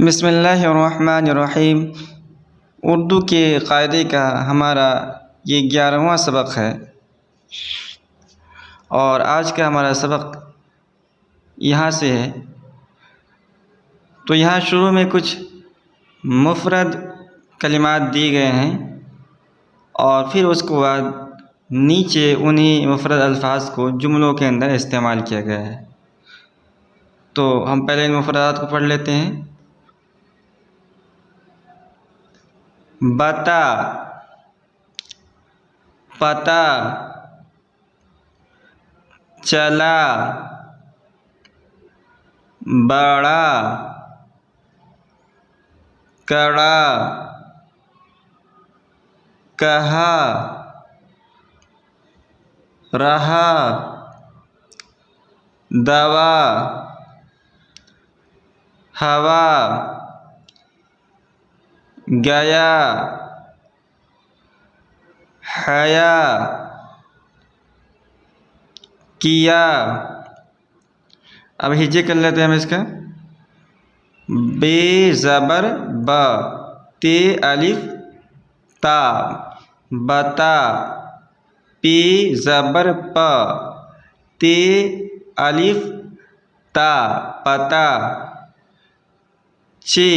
बिस्मिल्लाहिर्रहमानिर्रहीम। उर्दू के क़ायदे का हमारा ये 11वां सबक है और आज का हमारा सबक यहाँ से है। तो यहाँ शुरू में कुछ मुफ़रद कलिमात दिए गए हैं और फिर उसके बाद नीचे उन्हीं मुफ़रद अल्फाज को जुमलों के अंदर इस्तेमाल किया गया है। तो हम पहले इन मुफ़रदात को पढ़ लेते हैं। बता, पता, चला, बड़ा, कड़ा, कहा, रहा, दवा, हवा, गया, हया, किया। अब हिज्जे कर लेते हैं हम इसका। बे ज़बर ब, ते अलिफ ता, बता। पे ज़बर प, ते अलिफ ता, पता। चे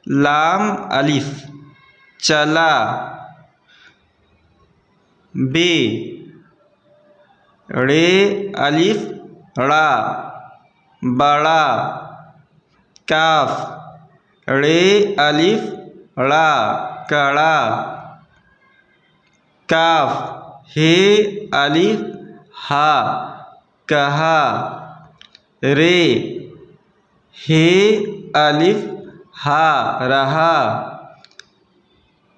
लाम अलिफ चला। बे रे अलिफ ड़ा, बड़ा। काफ रे अलिफ ड़ा, कड़ा। काफ हे अलिफ हा, कहा। रे हे अलिफ हा, रहा।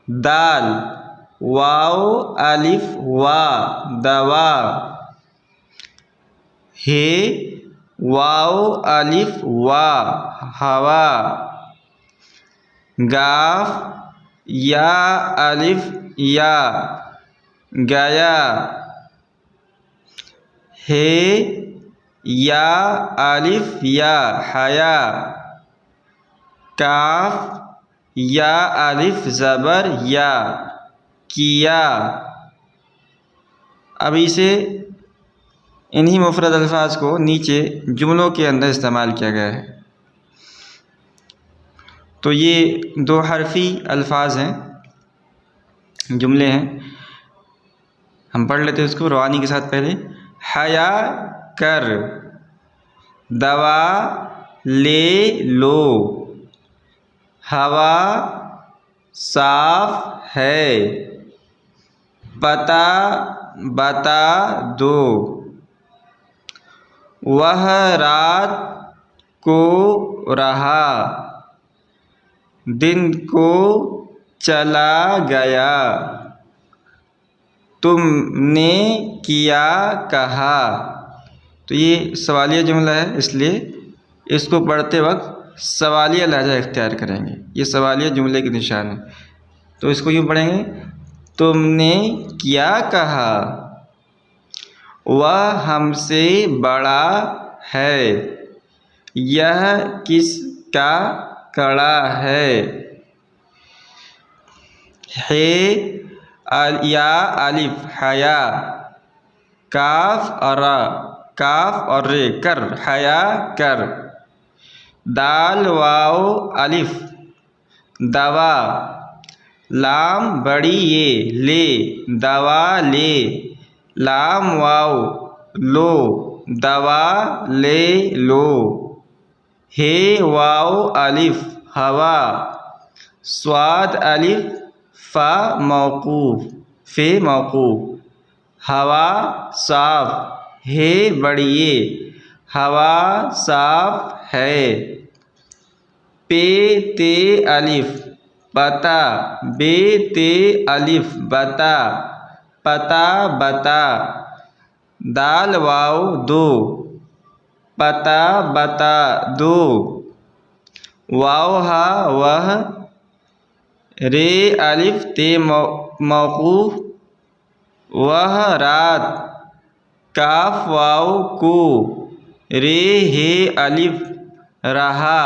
दाल वाव अलिफ वा, दवा। हे वाव अलिफ वा, हवा। गाफ या अलिफ या, गया। हे या अलिफ या, हया। काफ या अलिफ ज़बर या, किया। अब इसे इन्हीं मुफ़रद अल्फाज को नीचे जुमलों के अंदर इस्तेमाल किया गया है। तो ये दो हरफ़ी अल्फाज हैं, जुमले हैं। हम पढ़ लेते हैं इसको रवानी के साथ। पहले हया कर, दवा ले लो, हवा साफ है, पता बता दो, वह रात को रहा, दिन को चला गया, तुमने किया कहा। तो ये सवालिया जुमला है, इसलिए इसको पढ़ते वक्त सवालिया लहजा इख्तियार करेंगे। ये सवालिया जुमले के निशान है। तो इसको यूँ पढ़ेंगे, तुमने क्या कहा, वह हमसे बड़ा है, यह किसका कड़ा है। हे या अलिफ हया, काफ और रा, काफ और रे कर, हया कर। दाल वाव अलिफ दवा, लाम बड़ी ये ले, दवा ले। लाम वाव लो, दवा ले लो। हे वाव अलिफ हवा, स्वाद अलिफ फ़ा मौक़ूफ़, फ़े मौक़ूफ़। हवा साफ, हे बढ़िए, हवा साफ है। पे ते अलिफ पता, बे ते अलिफ बता, पता बता। दाल वाव दो, पता बता दो। वाव हा वह, रे अलिफ ते मौकूफ वह रात काफ वाव को रे हे अलिफ रहा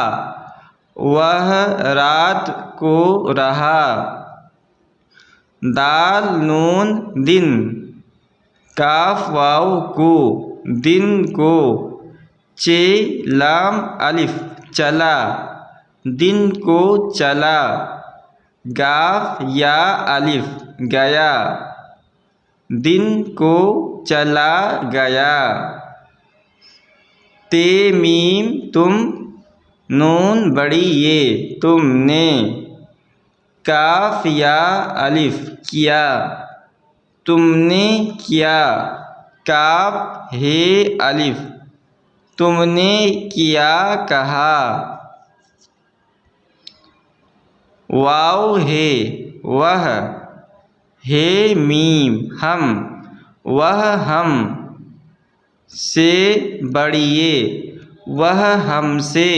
वह रात को रहा। दाल नून दिन काफ वाव को दिन को चे लाम अलिफ चला दिन को चला। गाफ या अलिफ गया दिन को चला गया। ते मीम तुम नून बड़ी ये तुमने। काफ या अलिफ किया तुमने किया। काफ हे अलिफ तुमने किया कहा। वाव हे वह हे मीम हम वह हम से बढ़िए वह हमसे।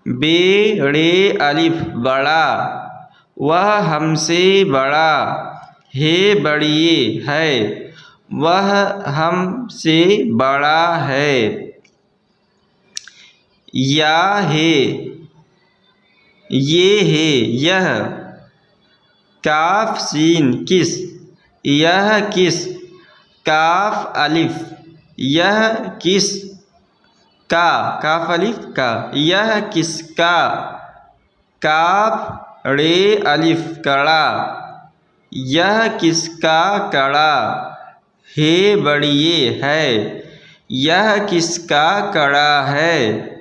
बेड़े अलिफ बड़ा वह हमसे बड़ा। हे बढ़िए है वह हमसे बड़ा है। या है ये है यह। काफ सीन किस यह किस। काफ अलिफ यह किस का काफ अलिफ का यह किसका। काफ रे अलिफ कड़ा यह किसका कड़ा। हे बढ़िए है यह किसका कड़ा है।